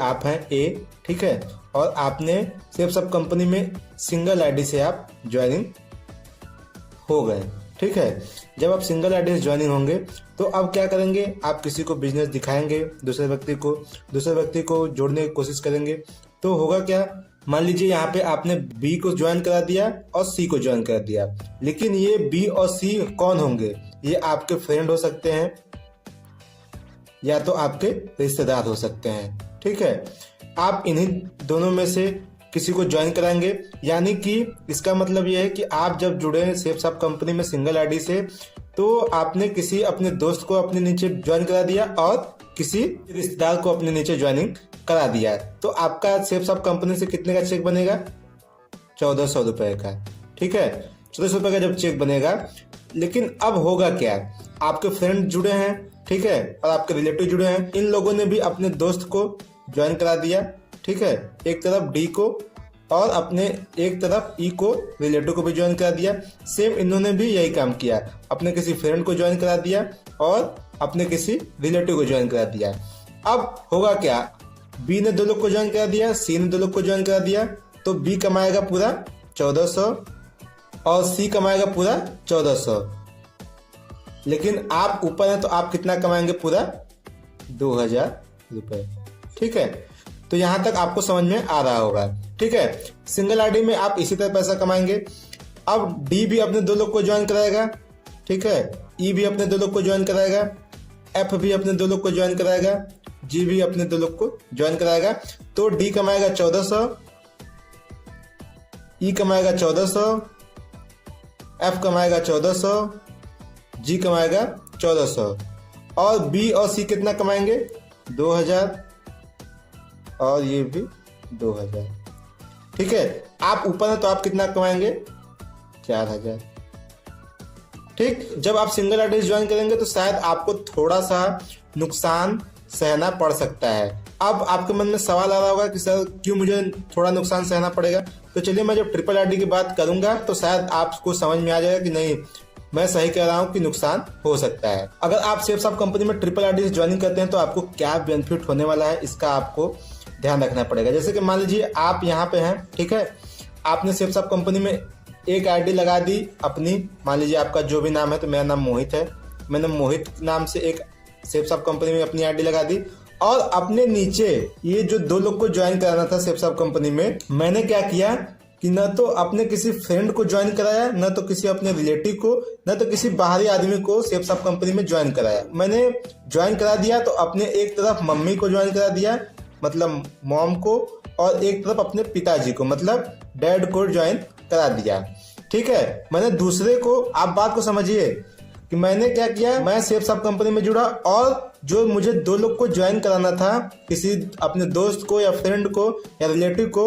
आप हैं ए, ठीक है, और आपने सेफ सब कंपनी में सिंगल आईडी से आप ज्वाइनिंग हो गए, ठीक है। जब आप सिंगल आईडी से ज्वाइनिंग होंगे तो अब क्या करेंगे, आप किसी को बिजनेस दिखाएंगे, दूसरे व्यक्ति को जोड़ने की कोशिश करेंगे। तो होगा क्या, मान लीजिए यहाँ पे आपने बी को ज्वाइन करा दिया और सी को ज्वाइन करा दिया, लेकिन ये बी और सी कौन होंगे, ये आपके फ्रेंड हो सकते हैं या तो आपके रिश्तेदार हो सकते हैं, ठीक है। आप इन्हीं दोनों में से किसी को ज्वाइन कराएंगे, यानी कि इसका मतलब यह है कि आप जब जुड़े हैं सेफ सब कंपनी में सिंगल आईडी से, तो आपने किसी अपने दोस्त को अपने नीचे ज्वाइन करा दिया और किसी रिश्तेदार को अपने नीचे ज्वाइनिंग करा दिया है। तो आपका सेफ सब कंपनी से कितने का चेक बनेगा, 1400 रुपए का, ठीक है। 1400 रुपए का जब चेक बनेगा, लेकिन अब होगा क्या, आपके फ्रेंड जुड़े हैं, ठीक है, और आपके रिलेटिव जुड़े हैं, इन लोगों ने भी अपने दोस्त को ज्वाइन करा दिया, ठीक है, एक तरफ डी को और अपने एक तरफ ई को, रिलेटिव को भी ज्वाइन करा दिया। सेम इन्होंने भी यही काम किया, अपने किसी फ्रेंड को ज्वाइन करा दिया और अपने किसी रिलेटिव को ज्वाइन करा दिया। अब होगा क्या, बी ने 2 लोग को ज्वाइन करा दिया, सी ने 2 लोग को ज्वाइन करा दिया, तो बी कमाएगा पूरा 1400 और सी कमाएगा पूरा 1400, लेकिन आप ऊपर हैं तो आप कितना कमाएंगे, पूरा 2000 रुपए, ठीक है। तो यहां तक आपको समझ में आ रहा होगा, ठीक है। सिंगल आईडी में आप इसी तरह पैसा कमाएंगे। अब डी भी अपने 2 लोग को ज्वाइन कराएगा, ठीक है, ई भी अपने 2 लोग को ज्वाइन कराएगा, एफ भी अपने 2 लोग को ज्वाइन कराएगा, जी भी अपने 2 लोग को ज्वाइन कराएगा। तो डी कमाएगा 1400, ई कमाएगा 1400, एफ कमाएगा 1400, जी कमाएगा 1400 और बी और सी कितना कमाएंगे, 2000 और ये भी 2000, ठीक है। आप ऊपर हैं तो आप कितना कमाएंगे, 4000, ठीक। जब आप सिंगल आईडी ज्वाइन करेंगे तो शायद आपको थोड़ा सा नुकसान सहना पड़ सकता है। अब आपके मन में सवाल आ रहा होगा कि सर क्यों मुझे थोड़ा नुकसान सहना पड़ेगा, तो चलिए मैं जब ट्रिपल आईडी की बात करूंगा तो शायद आपको समझ में आ जाएगा कि नहीं, मैं सही कह रहा हूं कि नुकसान हो सकता है। अगर आप सेफ सब कंपनी में ट्रिपल आईडी से ज्वाइनिंग करते हैं तो आपको क्या बेनिफिट होने वाला है, इसका आपको ध्यान रखना पड़ेगा। जैसे कि मान लीजिए आप यहाँ पे हैं, ठीक है, आपने सेफ सब कंपनी में एक आईडी लगा दी अपनी, मान लीजिए आपका जो भी नाम है, तो मेरा नाम मोहित है, मैंने मोहित नाम से एक सेफ सब कंपनी में अपनी आईडी लगा दी और अपने नीचे ये जो 2 लोग को ज्वाइन कराना था सेफ सब कंपनी में, मैंने क्या किया कि न तो अपने किसी फ्रेंड को ज्वाइन कराया, न तो किसी अपने रिलेटिव को, न तो किसी बाहरी आदमी को सेफ सब कंपनी में ज्वाइन कराया। मैंने ज्वाइन करा दिया तो अपने एक तरफ मम्मी को ज्वाइन करा दिया, मतलब मॉम को, और एक तरफ अपने पिताजी को, मतलब डैड को ज्वाइन करा दिया, ठीक है। मैंने दूसरे को, आप बात को समझिए कि मैंने क्या किया, मैं सेफ सब कंपनी में जुड़ा और जो मुझे 2 लोग को ज्वाइन कराना था, किसी अपने दोस्त को या फ्रेंड को या रिलेटिव को,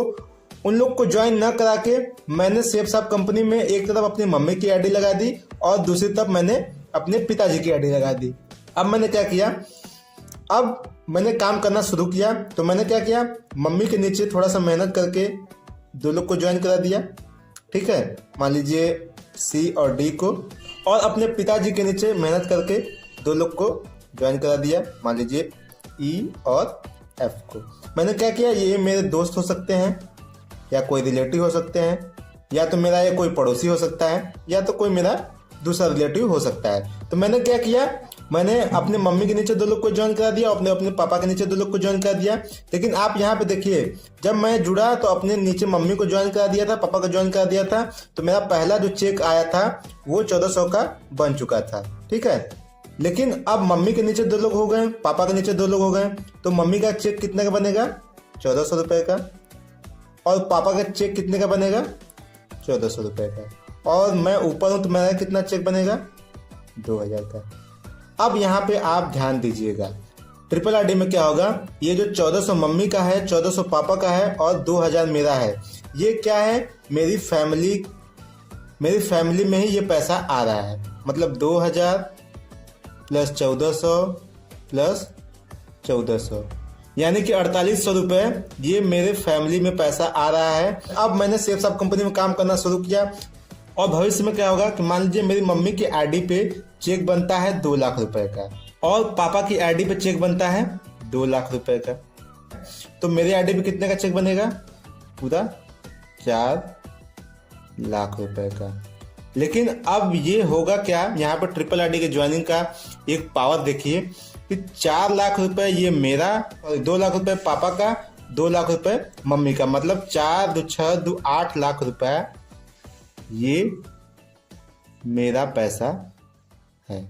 उन लोग को ज्वाइन न करा के मैंने सेफ सब कंपनी में एक तरफ अपनी मम्मी की आईडी लगा दी और दूसरी तरफ मैंने अपने पिताजी की आईडी लगा दी। अब मैंने क्या किया, अब मैंने काम करना शुरू किया, तो मैंने क्या किया, मम्मी के नीचे थोड़ा सा मेहनत करके 2 लोग को ज्वाइन करा दिया, ठीक है, मान लीजिए सी और डी को, और अपने पिताजी के नीचे मेहनत करके 2 लोग को ज्वाइन करा दिया, मान लीजिए ई और एफ को। मैंने क्या किया, ये मेरे दोस्त हो सकते हैं या कोई रिलेटिव हो सकते हैं, या तो मेरा ये कोई पड़ोसी हो सकता है, या तो कोई मेरा दूसरा रिलेटिव हो सकता है। तो मैंने क्या किया, मैंने अपने मम्मी के नीचे 2 लोग को ज्वाइन करा दिया और अपने पापा के नीचे 2 लोग को ज्वाइन करा दिया। लेकिन आप यहाँ पे देखिए, जब मैं जुड़ा तो अपने नीचे मम्मी को ज्वाइन करा दिया था, पापा को ज्वाइन करा दिया था, तो मेरा पहला जो चेक आया था वो 1400 का बन चुका था, ठीक है। लेकिन अब मम्मी के नीचे 2 लोग हो गए, पापा के नीचे 2 लोग हो गए, तो मम्मी का चेक कितने का बनेगा, 1400 रुपए का, और पापा का चेक कितने का बनेगा, 1400 रुपए का, और मैं ऊपर हूं तो मेरा कितना चेक बनेगा, 2000 का। अब यहाँ पे आप ध्यान दीजिएगा, ट्रिपल आईडी में क्या होगा, ये जो 1400 मम्मी का है, 1400 पापा का है और 2000 मेरा है, ये क्या है, मेरी फैमिली में ही ये पैसा आ रहा है। मतलब 2000 प्लस 1400 प्लस 1400, यानी कि 4800 रुपए ये मेरे फैमिली में पैसा आ रहा है। अब मैंने सेफ सब कंपनी में काम करना शुरू किया और भविष्य में क्या होगा कि मान लीजिए मेरी मम्मी की आईडी पे चेक बनता है 2 लाख रुपए का और पापा की आईडी पे चेक बनता है 2 लाख रुपए का। तो मेरे आईडी पे कितने का चेक बनेगा? पूरा 4 लाख रुपए का। लेकिन अब ये होगा क्या, यहाँ पर ट्रिपल आईडी के ज्वाइनिंग का एक पावर देखिए कि 4 लाख रुपए ये मेरा और 2 लाख रुपए पापा का, 2 लाख रुपए मम्मी का, मतलब 4 2 6 2 8 लाख रुपए ये मेरा पैसा है।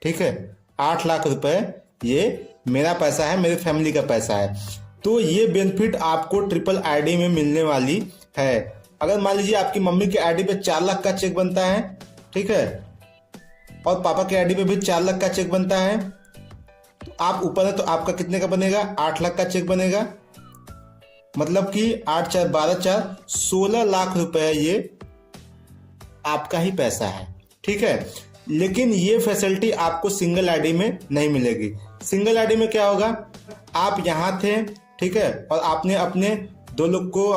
ठीक है, 8 लाख रुपए ये मेरा पैसा है, मेरी फैमिली का पैसा है। तो ये बेनिफिट आपको ट्रिपल आईडी में मिलने वाली है। अगर मान लीजिए आपकी मम्मी के आईडी पे 4 लाख का चेक बनता है, ठीक है, और पापा के आईडी पे भी 4 लाख का चेक बनता है, तो आप ऊपर है तो आपका कितने का बनेगा? 8 लाख का चेक बनेगा। मतलब कि 8 4 12 4 16 लाख रुपए ये आपका ही पैसा है। ठीक है, लेकिन ये फैसिलिटी आपको सिंगल आईडी में नहीं मिलेगी। सिंगल आईडी में क्या होगा, आप यहां थे, ठीक है, और आपने अपने 2 लोग को,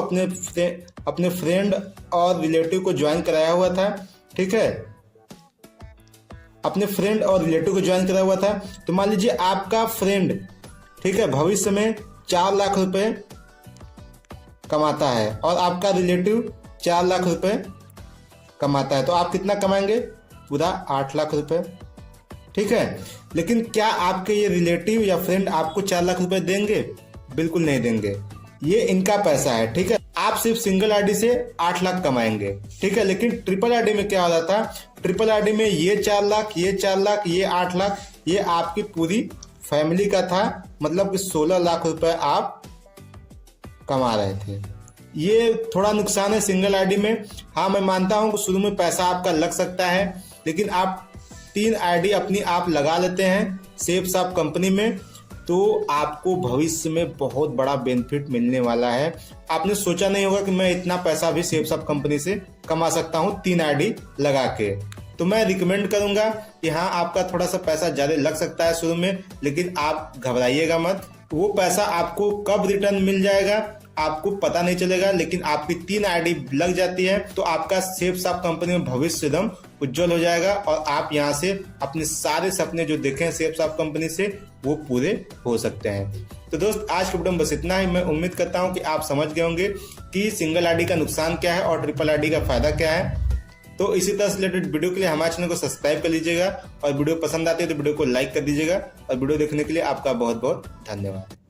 अपने फ्रेंड और रिलेटिव को ज्वाइन कराया हुआ था। ठीक है, अपने फ्रेंड और रिलेटिव को ज्वाइन कराया हुआ था। तो मान लीजिए आपका फ्रेंड, ठीक है, भविष्य में 4 लाख रुपए कमाता है और आपका रिलेटिव 4 लाख रुपए कमाता है, तो आप कितना कमाएंगे? पूरा 8 लाख रुपए। ठीक है, लेकिन क्या आपके ये रिलेटिव या फ्रेंड आपको 4 लाख रुपए देंगे? बिल्कुल नहीं देंगे, ये इनका पैसा है। ठीक है, आप सिर्फ सिंगल आईडी से 8 लाख कमाएंगे। ठीक है, लेकिन ट्रिपल आईडी में क्या हो जाता है, ट्रिपल आईडी में ये 4 लाख, ये 4 लाख, ये 8 लाख, ये आपकी पूरी फैमिली का था। मतलब कि 16 लाख रुपए आप कमा रहे थे। ये थोड़ा नुकसान है सिंगल आईडी में। हाँ, मैं मानता हूं कि शुरू में पैसा आपका लग सकता है, लेकिन आप 3 आईडी अपनी आप लगा लेते हैं सेफसॉफ्ट कंपनी में, तो आपको भविष्य में बहुत बड़ा बेनिफिट मिलने वाला है। आपने सोचा नहीं होगा कि मैं इतना पैसा भी सेफसॉफ्ट कंपनी से कमा सकता हूं 3 आईडी लगा के। तो मैं रिकमेंड करूंगा कि हाँ, आपका थोड़ा सा पैसा ज्यादा लग सकता है शुरू में, लेकिन आप घबराइएगा मत। वो पैसा आपको कब रिटर्न मिल जाएगा आपको पता नहीं चलेगा, लेकिन आपकी 3 आईडी लग जाती है तो आपका सेफसॉफ्ट कंपनी में भविष्य एकदम उज्जवल हो जाएगा और आप यहां से अपने सारे सपने जो देखे हैं सेफसॉफ्ट कंपनी से वो पूरे हो सकते हैं। तो दोस्त, आज के वीडियो में बस इतना ही। मैं उम्मीद करता हूं कि आप समझ गए होंगे कि सिंगल आईडी का नुकसान क्या है और ट्रिपल आईडी का फायदा क्या है। तो इसी तरह से रिलेटेड वीडियो के लिए हमारे चैनल को सब्सक्राइब कर लीजिएगा और वीडियो पसंद आती है तो वीडियो को लाइक कर दीजिएगा। और वीडियो देखने के लिए आपका बहुत बहुत धन्यवाद।